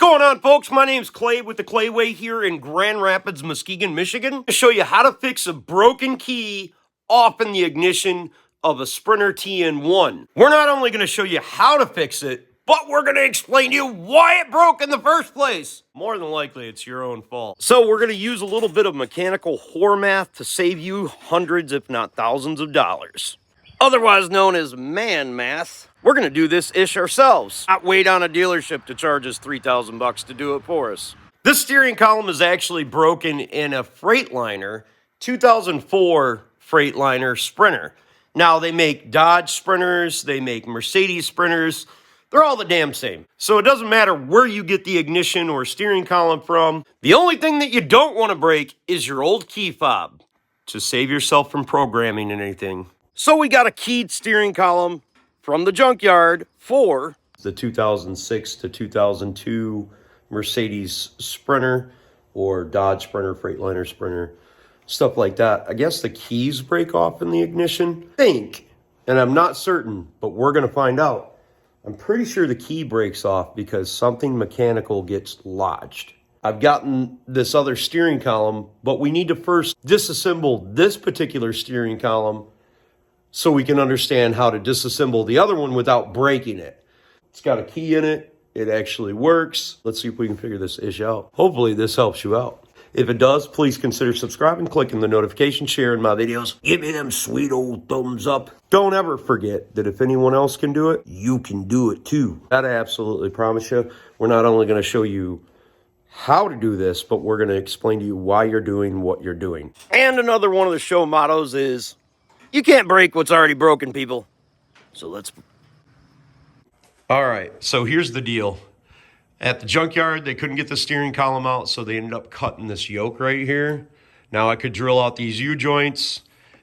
going on, folks? My name's Clay with the Clayway here in Grand Rapids, Muskegon, Michigan. To show you how to fix a broken key off in the ignition of a Sprinter TN1. We're not only going to show you how to fix it, but we're going to explain to you why it broke in the first place. More than likely, it's your own fault. So we're going to use a little bit of mechanical whore math to save you hundreds, if not thousands of dollars. Otherwise known as man math. We're going to do this ish ourselves. Not wait on a dealership to charge us $3,000 to do it for us. This steering column is actually broken in a Freightliner, 2004 Freightliner Sprinter. Now, they make Dodge Sprinters, they make Mercedes Sprinters. They're all the damn same. So it doesn't matter where you get the ignition or steering column from. The only thing that you don't want to break is your old key fob to save yourself from programming anything. So we got a keyed steering column from the junkyard for the 2006 to 2002 Mercedes Sprinter or Dodge Sprinter, Freightliner Sprinter, stuff like that. I guess the keys break off in the ignition. I think, and I'm not certain, but we're going to find out. I'm pretty sure the key breaks off because something mechanical gets lodged. I've gotten this other steering column, but we need to first disassemble this particular steering column so we can understand how to disassemble the other one without breaking it. It's got a key in it. It actually works. Let's see if we can figure this issue out. Hopefully this helps you out. If it does, please consider subscribing, clicking the notification, sharing my videos. Give me them sweet old thumbs up. Don't ever forget that if anyone else can do it, you can do it too. That I absolutely promise you. We're not only going to show you how to do this, but we're going to explain to you why you're doing what you're doing. And another one of the show mottos is, you can't break what's already broken, people. So let's... All right, so here's the deal. At the junkyard, they couldn't get the steering column out, so they ended up cutting this yoke right here. Now I could drill out these U-joints,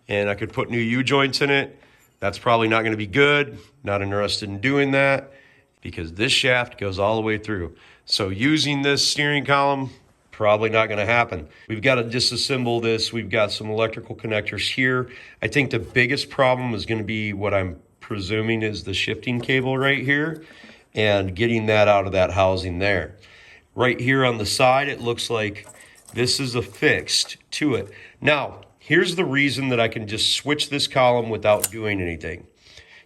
and I could put new U-joints in it. That's probably not going to be good. Not interested in doing that because this shaft goes all the way through. So using this steering column, probably not going to happen. We've got to disassemble this. We've got some electrical connectors here. I think the biggest problem is going to be what I'm presuming is the shifting cable right here, and getting that out of that housing there. Right here on the side, it looks like this is affixed to it. Now, here's the reason that I can just switch this column without doing anything.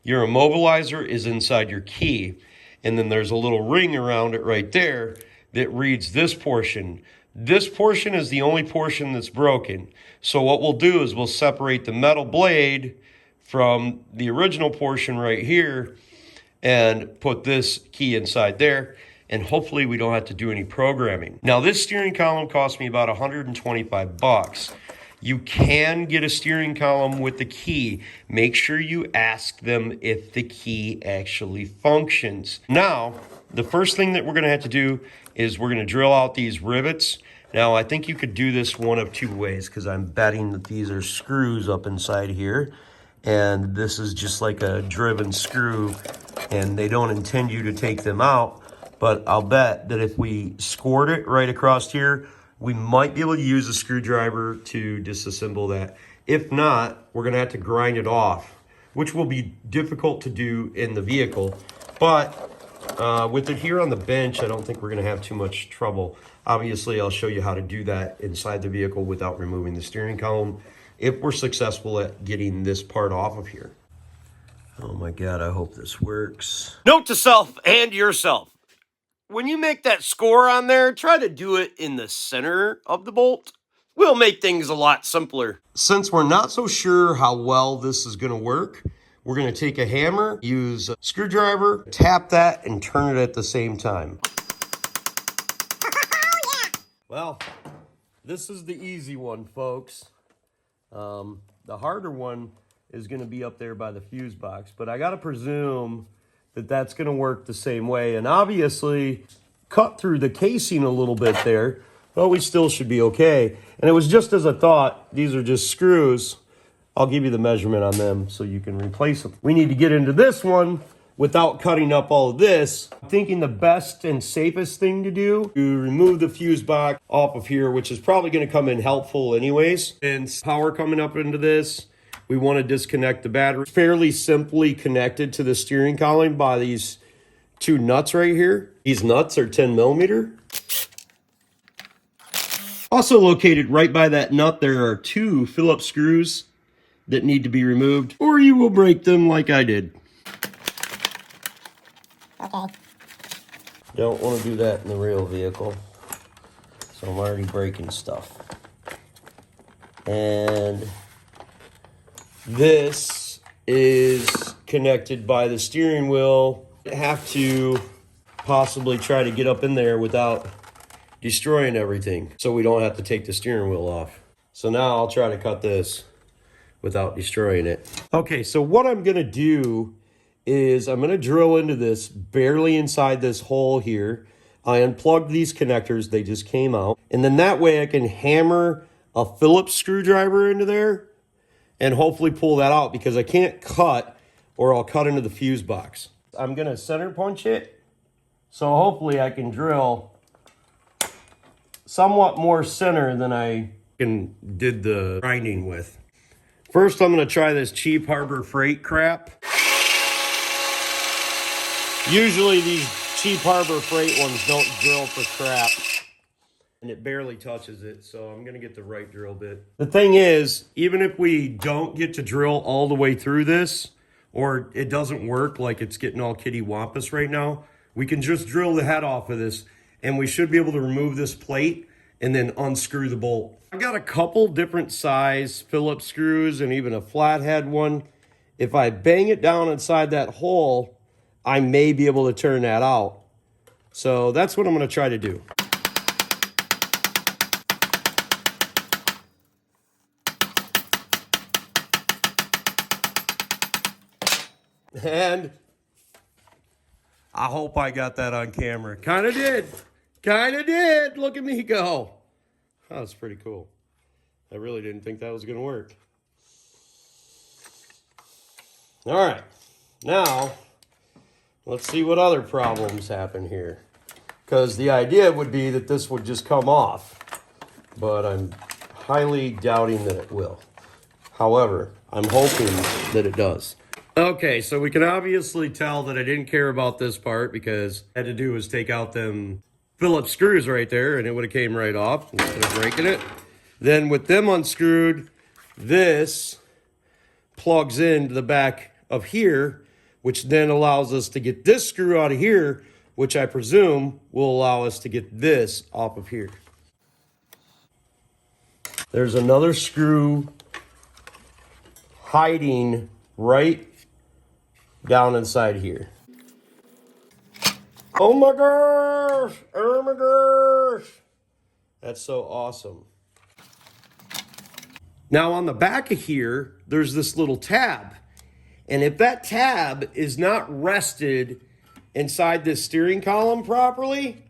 Your immobilizer is inside your key, and then there's a little ring around it right there that reads this portion. This portion is the only portion that's broken. So what we'll do is we'll separate the metal blade from the original portion right here and put this key inside there, and hopefully we don't have to do any programming. Now this steering column cost me about 125 bucks. You can get a steering column with the key. Make sure you ask them if the key actually functions. Now, the first thing that we're gonna have to do is we're gonna drill out these rivets. Now, I think you could do this one of two ways because I'm betting that these are screws up inside here, and this is just like a driven screw, and they don't intend you to take them out. But I'll bet that if we scored it right across here, we might be able to use a screwdriver to disassemble that. If not, we're gonna have to grind it off, which will be difficult to do in the vehicle. But with it here on the bench, I don't think we're gonna have too much trouble. Obviously, I'll show you how to do that inside the vehicle without removing the steering column if we're successful at getting this part off of here. Oh my God, I hope this works. Note to self and yourself. When you make that score on there, try to do it in the center of the bolt. We'll make things a lot simpler. Since we're not so sure how well this is gonna work, we're gonna take a hammer, use a screwdriver, tap that, and turn it at the same time. Well, this is the easy one, folks. The harder one is going to be up there by the fuse box, but I got to presume that that's going to work the same way. And obviously, cut through the casing a little bit there, but we still should be okay. And it was just as I thought. These are just screws. I'll give you the measurement on them so you can replace them. We need to get into this one without cutting up all of this. I'm thinking the best and safest thing to do to remove the fuse box off of here, which is probably going to come in helpful anyways. And power coming up into this, we want to disconnect the battery. It's fairly simply connected to the steering column by these two nuts right here. These nuts are 10 millimeter. Also located right by that nut, there are 2 Phillips screws that need to be removed, or you will break them like I did. Okay. Don't want to do that in the real vehicle. So I'm already breaking stuff. And this is connected by the steering wheel. I have to possibly try to get up in there without destroying everything, so we don't have to take the steering wheel off. So now I'll try to cut this without destroying it. Okay, so what I'm gonna do is I'm gonna drill into this barely inside this hole here. I unplugged these connectors, they just came out. And then that way I can hammer a Phillips screwdriver into there and hopefully pull that out, because I can't cut or I'll cut into the fuse box. I'm gonna center punch it, so hopefully I can drill somewhat more center than I did the grinding with. First, I'm gonna try this cheap Harbor Freight crap. Usually these cheap Harbor Freight ones don't drill for crap, and it barely touches it, so I'm gonna get the right drill bit. The thing is, even if we don't get to drill all the way through this, or it doesn't work like it's getting all kitty-wampus right now, we can just drill the head off of this, and we should be able to remove this plate and then unscrew the bolt. I got a couple different size Phillips screws and even a flathead one. If I bang it down inside that hole, I may be able to turn that out. So that's what I'm gonna try to do. And I hope I got that on camera. Kinda did. Kinda did. Look at me go. Oh, that's pretty cool. I really didn't think that was gonna work. All right, now let's see what other problems happen here. Because the idea would be that this would just come off, but I'm highly doubting that it will. However, I'm hoping that it does. Okay, so we can obviously tell that I didn't care about this part, because all I had to do was take out them Phillips screws right there and it would have came right off instead of breaking it. Then with them unscrewed, this plugs into the back of here, which then allows us to get this screw out of here, which I presume will allow us to get this off of here. There's another screw hiding right down inside here. Oh my gosh! Oh my gosh! That's so awesome. Now on the back of here, there's this little tab. And if that tab is not rested inside this steering column properly,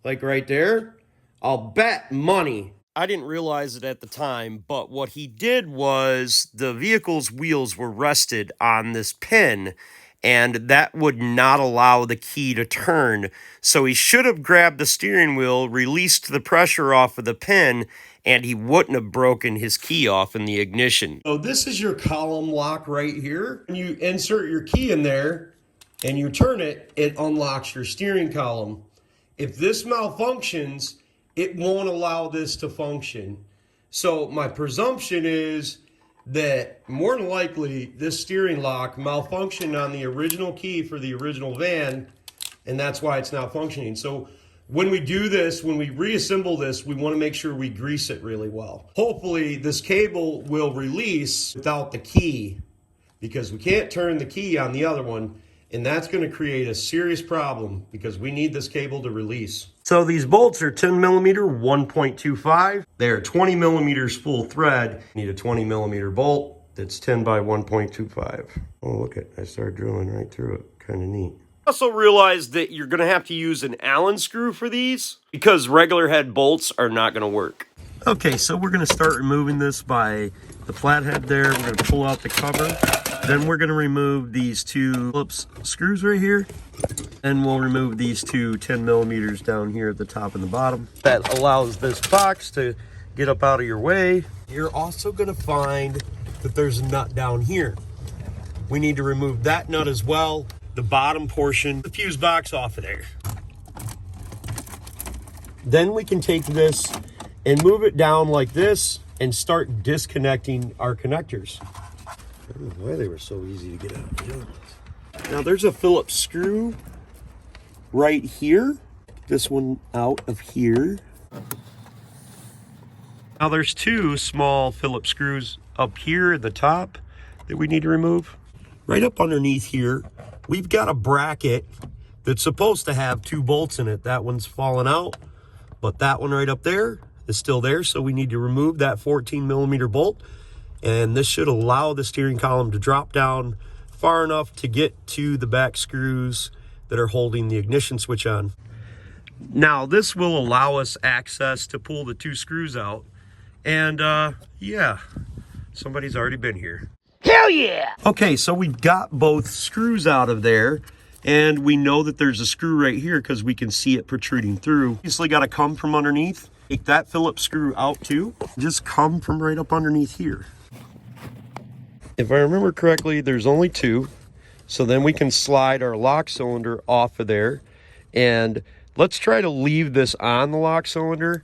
like right there, I'll bet money. I didn't realize it at the time, but what he did was the vehicle's wheels were rested on this pin, and that would not allow the key to turn. So he should have grabbed the steering wheel, released the pressure off of the pin, and he wouldn't have broken his key off in the ignition. So this is your column lock right here. When you insert your key in there and you turn it, it unlocks your steering column. If this malfunctions, it won't allow this to function. So my presumption is that more than likely this steering lock malfunctioned on the original key for the original van, and that's why it's not functioning. So when we do this, when we reassemble this, we want to make sure we grease it really well. Hopefully this cable will release without the key, because we can't turn the key on the other one, and that's going to create a serious problem because we need this cable to release. So these bolts are 10 millimeter 1.25. They are 20 millimeters full thread. You need a 20 millimeter bolt that's 10 by 1.25. Oh, look at, I started drilling right through it. Kind of neat. Also realized that you're going to have to use an Allen screw for these because regular head bolts are not going to work. Okay, so we're going to start removing this by the flathead there. We're going to pull out the cover. Then we're going to remove these two Phillips screws right here. And we'll remove these two 10 millimeters down here at the top and the bottom. That allows this box to get up out of your way. You're also going to find that there's a nut down here. We need to remove that nut as well. The bottom portion, the fuse box off of there. Then we can take this and move it down like this and start disconnecting our connectors. I don't know why they were so easy to get out. Now there's a Phillips screw right here. This one out of here. Now there's two small Phillips screws up here at the top that we need to remove. Right up underneath here, we've got a bracket that's supposed to have 2 bolts in it. That one's fallen out, but that one right up there is still there, so we need to remove that 14mm bolt, and this should allow the steering column to drop down far enough to get to the back screws that are holding the ignition switch on. Now this will allow us access to pull the 2 screws out, and yeah, somebody's already been here. Hell yeah! Okay, so we've got both screws out of there, and we know that there's a screw right here because we can see it protruding through. Obviously got to come from underneath. Take that Phillips screw out too. Just come from right up underneath here. If I remember correctly, there's only 2. So then we can slide our lock cylinder off of there. And let's try to leave this on the lock cylinder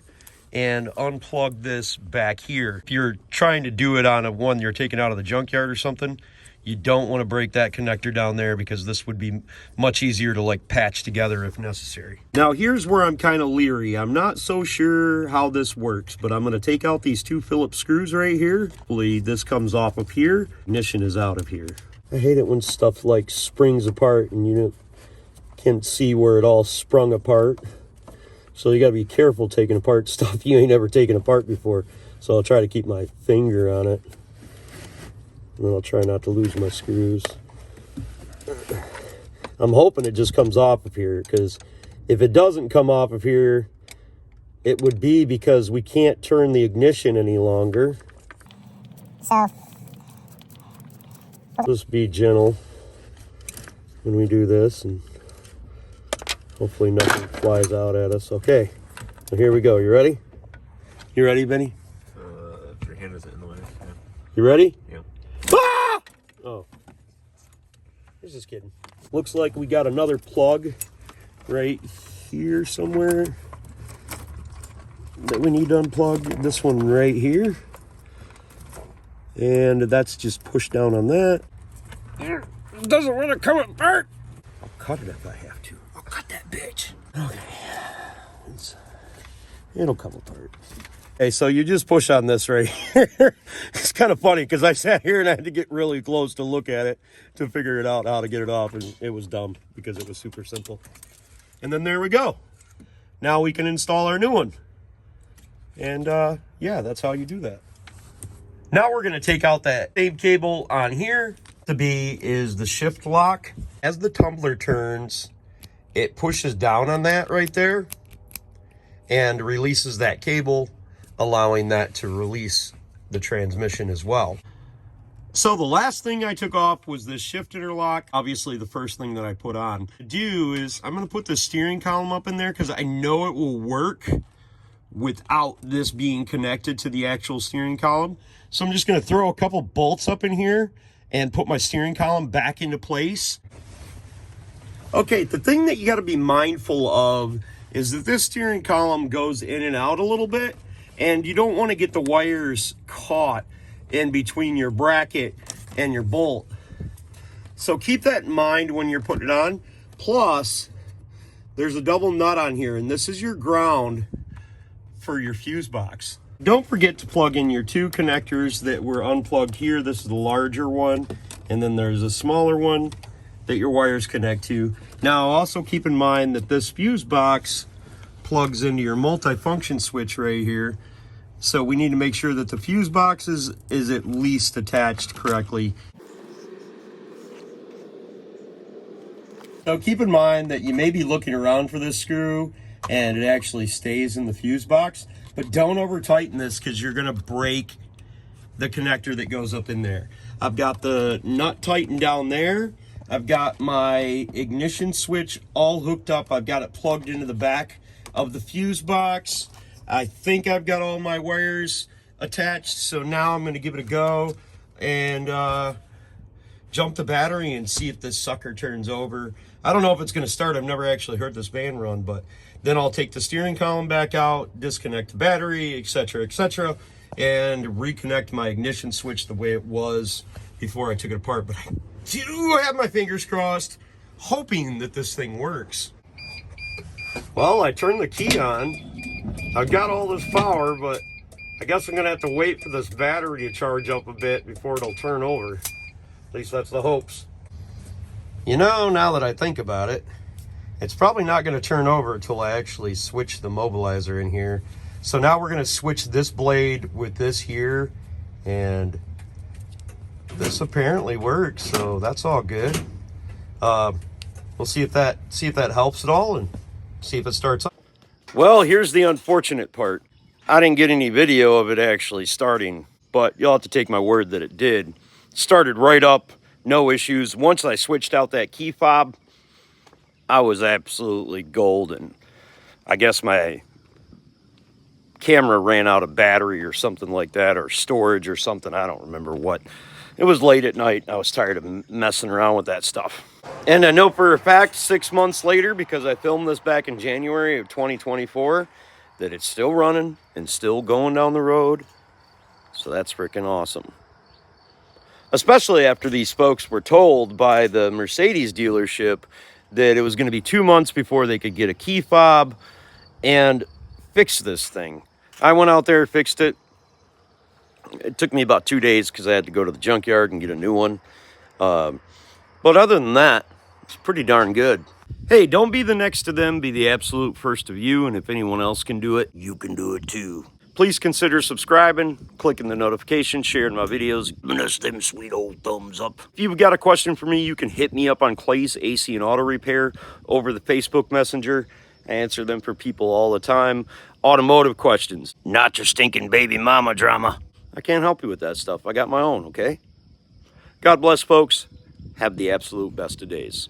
and unplug this back here. If you're trying to do it on a one you're taking out of the junkyard or something, you don't want to break that connector down there because this would be much easier to like patch together if necessary. Now here's where I'm kind of leery. I'm not so sure how this works, but I'm going to take out these 2 Phillips screws right here. Hopefully this comes off of here. Ignition is out of here. I hate it when stuff like springs apart and you can't see where it all sprung apart. So you got to be careful taking apart stuff you ain't ever taken apart before. So I'll try to keep my finger on it. And then I'll try not to lose my screws. I'm hoping it just comes off of here, because if it doesn't come off of here, it would be because we can't turn the ignition any longer. So Just be gentle when we do this, and hopefully nothing flies out at us. Okay, so here we go. You ready? You ready, Benny? If your hand isn't in the way. Yeah. You ready? Yeah. Ah! Oh. Just kidding. Looks like we got another plug right here somewhere that we need to unplug. This one right here. And that's just pushed down on that. It doesn't want to come apart. I'll cut it if I have to. I'll cut that bitch. Okay. It'll come apart. Okay, so you just push on this right here. It's kind of funny because I sat here and I had to get really close to look at it to figure it out how to get it off, and it was dumb because it was super simple. And then there we go. Now we can install our new one. And yeah, that's how you do that. Now we're going to take out that same cable on here. The B is the shift lock. As the tumbler turns, it pushes down on that right there and releases that cable, allowing that to release the transmission as well. So the last thing I took off was this shift interlock. Obviously the first thing that I put on. To do is I'm going to put the steering column up in there because I know it will work without this being connected to the actual steering column. So I'm just going to throw a couple bolts up in here and put my steering column back into place. Okay, the thing that you got to be mindful of is that this steering column goes in and out a little bit, and you don't want to get the wires caught in between your bracket and your bolt. So keep that in mind when you're putting it on. Plus, there's a double nut on here, and this is your ground for your fuse box. Don't forget to plug in your 2 connectors that were unplugged here. This is the larger one, and then there's a smaller one that your wires connect to. Now also keep in mind that this fuse box plugs into your multifunction switch right here. So we need to make sure that the fuse box is at least attached correctly. So keep in mind that you may be looking around for this screw and it actually stays in the fuse box, but don't over tighten this because you're gonna break the connector that goes up in there. I've got the nut tightened down there. I've got my ignition switch all hooked up. I've got it plugged into the back of the fuse box. I think I've got all my wires attached. So now I'm gonna give it a go and jump the battery and see if this sucker turns over. I don't know if it's gonna start. I've never actually heard this van run, but Then I'll take the steering column back out, disconnect the battery, etc., and reconnect my ignition switch the way it was before I took it apart. But I do have my fingers crossed, hoping that this thing works. Well, I turned the key on. I've got all this power, but I guess I'm gonna have to wait for this battery to charge up a bit before it'll turn over. At least that's the hopes. You know, now that I think about it, it's probably not gonna turn over until I actually switch the mobilizer in here. So now we're gonna switch this blade with this here, and this apparently works, so that's all good. We'll see if that helps at all and see if it starts up. Well, here's the unfortunate part. I didn't get any video of it actually starting, but you'll have to take my word that it did. It started right up, no issues. Once I switched out that key fob, I was absolutely golden. I guess my camera ran out of battery or something like that, or storage or something. I don't remember what. It was late at night. I was tired of messing around with that stuff. And I know for a fact 6 months later, because I filmed this back in January of 2024, that it's still running and still going down the road. So that's freaking awesome. Especially after these folks were told by the Mercedes dealership that it was going to be 2 months before they could get a key fob and fix this thing. I went out there, fixed it. It took me about 2 days because I had to go to the junkyard and get a new one. But other than that, it's pretty darn good. Hey, don't be the next to them, be the absolute first of you, and if anyone else can do it, you can do it too. Please consider subscribing, clicking the notification, sharing my videos, giving us them sweet old thumbs up. If you've got a question for me, you can hit me up on Clay's AC and Auto Repair over the Facebook Messenger. I answer them for people all the time. Automotive questions, not your stinking baby mama drama. I can't help you with that stuff. I got my own, okay? God bless, folks. Have the absolute best of days.